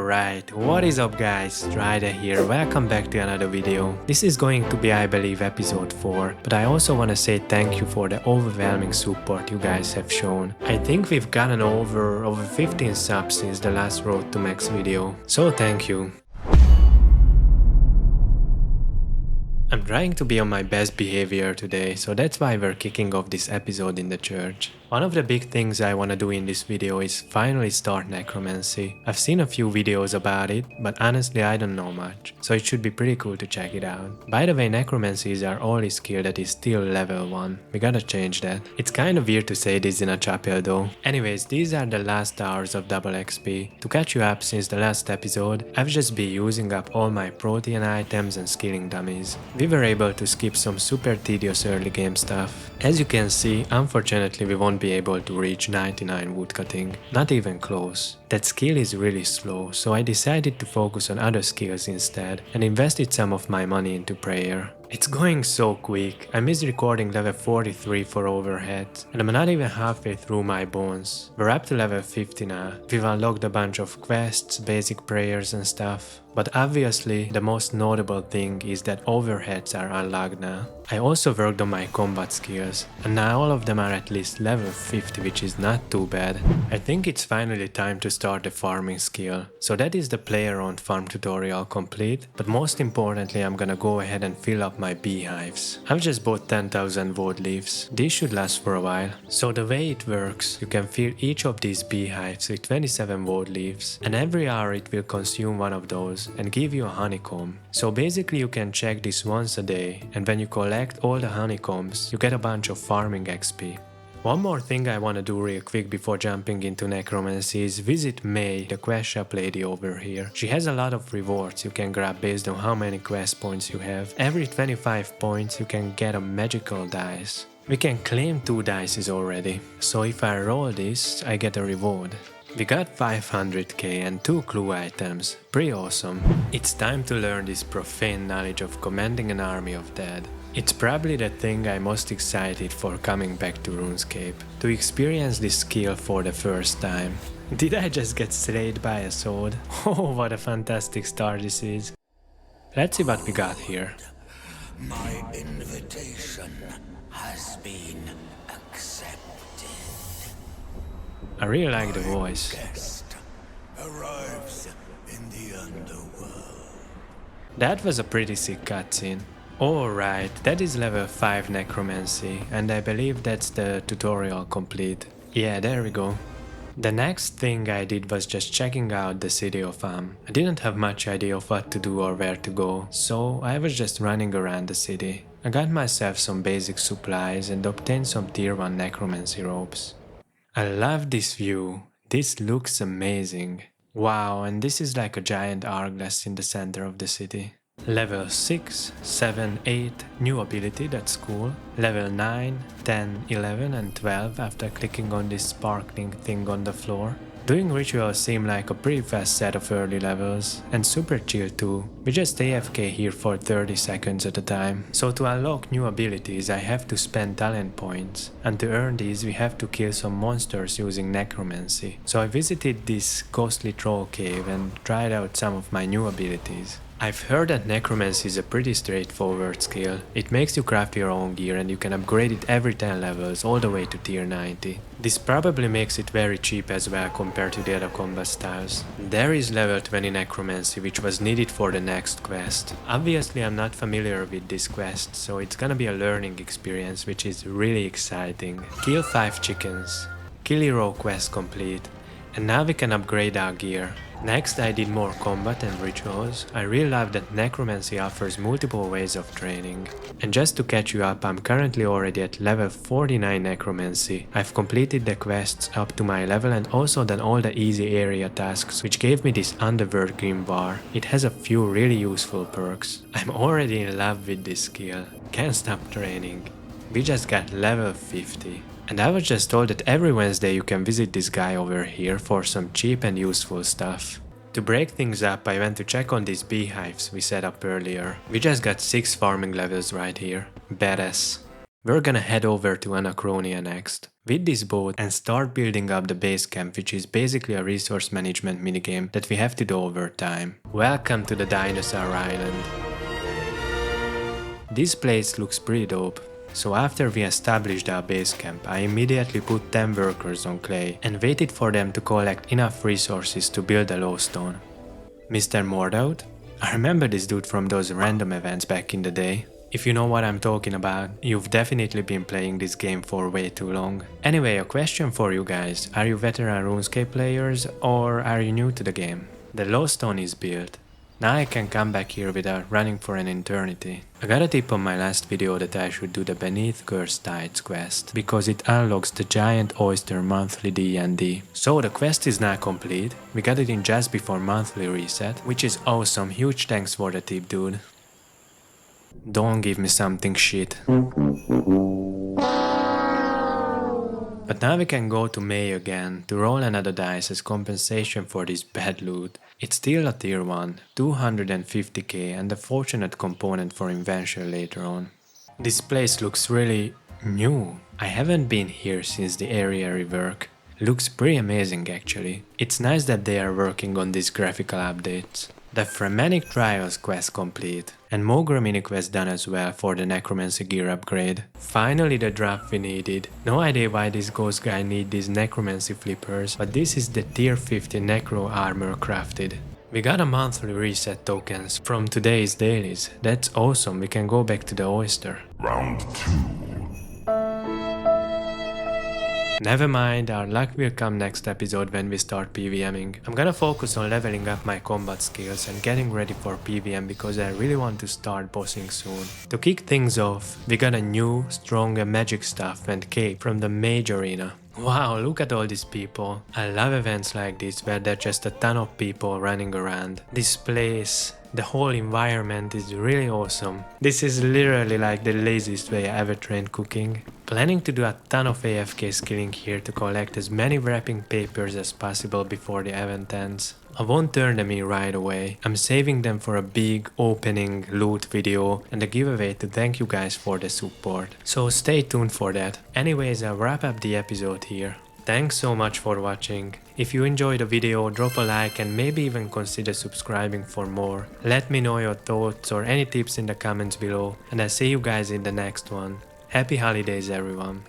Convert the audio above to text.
Alright, what is up guys, Strider here, welcome back to another video. This is going to be I believe episode 4, but I also want to say thank you for the overwhelming support you guys have shown. I think we've gotten over 15 subs since the last Road to Max video, so thank you. I'm trying to be on my best behavior today, so that's why we're kicking off this episode in the church. One of the big things I wanna do in this video is finally start Necromancy. I've seen a few videos about it, but honestly I don't know much, so it should be pretty cool to check it out. By the way, Necromancy is our only skill that is still level 1. We gotta change that. It's kinda weird to say this in a chapel though. Anyways, these are the last hours of double XP. To catch you up since the last episode, I've just been using up all my protein items and skilling dummies. We were able to skip some super tedious early game stuff. As you can see, unfortunately we won't be able to reach 99 woodcutting, not even close. That skill is really slow, so I decided to focus on other skills instead and invested some of my money into prayer. It's going so quick. I missed recording level 43 for overheads, and I'm not even halfway through my bones. We're up to level 50 now. We've unlocked a bunch of quests, basic prayers and stuff. But obviously, the most notable thing is that overheads are unlocked now. I also worked on my combat skills, and now all of them are at least level 50, which is not too bad. I think it's finally time to start the farming skill. So that is the player-owned farm tutorial complete, but most importantly I'm gonna go ahead and fill up my beehives. I've just bought 10,000 wood leaves. These should last for a while. So the way it works, you can fill each of these beehives with 27 wood leaves, and every hour it will consume one of those and give you a honeycomb. So basically you can check this once a day, and when you collect all the honeycombs, you get a bunch of farming XP. One more thing I wanna do real quick before jumping into Necromancy is visit May, the quest shop lady over here. She has a lot of rewards you can grab based on how many quest points you have. Every 25 points you can get a magical dice. We can claim 2 dices already, so if I roll this, I get a reward. We got 500k and 2 clue items, pretty awesome. It's time to learn this profane knowledge of commanding an army of dead. It's probably the thing I'm most excited for coming back to RuneScape, to experience this skill for the first time. Did I just get slayed by a sword? Oh, what a fantastic start this is. Let's see what we got here. My invitation has been accepted. I really like the voice. Guest arrives in the underworld. That was a pretty sick cutscene. Alright, that is level 5 Necromancy, and I believe that's the tutorial complete. Yeah, there we go. The next thing I did was just checking out the city of I didn't have much idea of what to do or where to go, so I was just running around the city. I got myself some basic supplies and obtained some tier 1 necromancy robes. I love this view. This looks amazing. Wow, and this is like a giant hourglass in the center of the city. Level 6, 7, 8, new ability, that's cool. Level 9, 10, 11 and 12 after clicking on this sparkling thing on the floor. Doing rituals seem like a pretty fast set of early levels, and super chill too. We just AFK here for 30 seconds at a time. So to unlock new abilities I have to spend talent points, and to earn these we have to kill some monsters using necromancy. So I visited this ghostly troll cave and tried out some of my new abilities. I've heard that Necromancy is a pretty straightforward skill. It makes you craft your own gear and you can upgrade it every 10 levels all the way to tier 90. This probably makes it very cheap as well compared to the other combat styles. There is level 20 Necromancy, which was needed for the next quest. Obviously I'm not familiar with this quest, so it's gonna be a learning experience which is really exciting. Kill 5 chickens. Kill hero quest complete. And now we can upgrade our gear. Next I did more combat and rituals. I really love that Necromancy offers multiple ways of training. And just to catch you up, I'm currently already at level 49 Necromancy. I've completed the quests up to my level and also done all the easy area tasks, which gave me this Underworld Grimoire. It has a few really useful perks. I'm already in love with this skill. Can't stop training. We just got level 50. And I was just told that every Wednesday you can visit this guy over here for some cheap and useful stuff. To break things up, I went to check on these beehives we set up earlier. We just got 6 farming levels right here. Badass. We're gonna head over to Anachronia next. with this boat and start building up the base camp, which is basically a resource management minigame that we have to do over time. Welcome to the Dinosaur Island. This place looks pretty dope. So after we established our base camp, I immediately put 10 workers on clay and waited for them to collect enough resources to build a lowstone. Mr. Mordout? I remember this dude from those random events back in the day. If you know what I'm talking about, you've definitely been playing this game for way too long. Anyway, a question for you guys. Are you veteran RuneScape players or are you new to the game? The lowstone is built. Now I can come back here without running for an eternity. I got a tip on my last video that I should do the Beneath Cursed Tides quest, because it unlocks the Giant Oyster monthly D&D. So the quest is now complete, we got it in just before monthly reset, which is awesome, huge thanks for the tip, dude. Don't give me something shit. But now we can go to May again to roll another dice as compensation for this bad loot. It's still a tier 1, 250k and a fortunate component for invention later on. This place looks really new. I haven't been here since the area rework. Looks pretty amazing actually. It's nice that they are working on these graphical updates. The Fremennic Trials quest complete, and Mogra mini quest done as well for the Necromancy gear upgrade. Finally the drop we needed. No idea why this ghost guy need these Necromancy flippers, but this is the tier 50 Necro armor crafted. We got a monthly reset tokens from today's dailies. That's awesome, we can go back to the oyster. Round 2. Never mind, our luck will come next episode when we start PvMing. I'm gonna focus on leveling up my combat skills and getting ready for PvM because I really want to start bossing soon. To kick things off, we got a new, stronger magic staff and cape from the mage arena. Wow, look at all these people. I love events like this where there's just a ton of people running around. This place, the whole environment is really awesome. This is literally like the laziest way I ever trained cooking. Planning to do a ton of AFK skilling here to collect as many wrapping papers as possible before the event ends. I won't turn them in right away. I'm saving them for a big opening loot video and a giveaway to thank you guys for the support. So stay tuned for that. Anyways, I'll wrap up the episode here. Thanks so much for watching. If you enjoyed the video, drop a like and maybe even consider subscribing for more. Let me know your thoughts or any tips in the comments below, and I'll see you guys in the next one. Happy holidays everyone.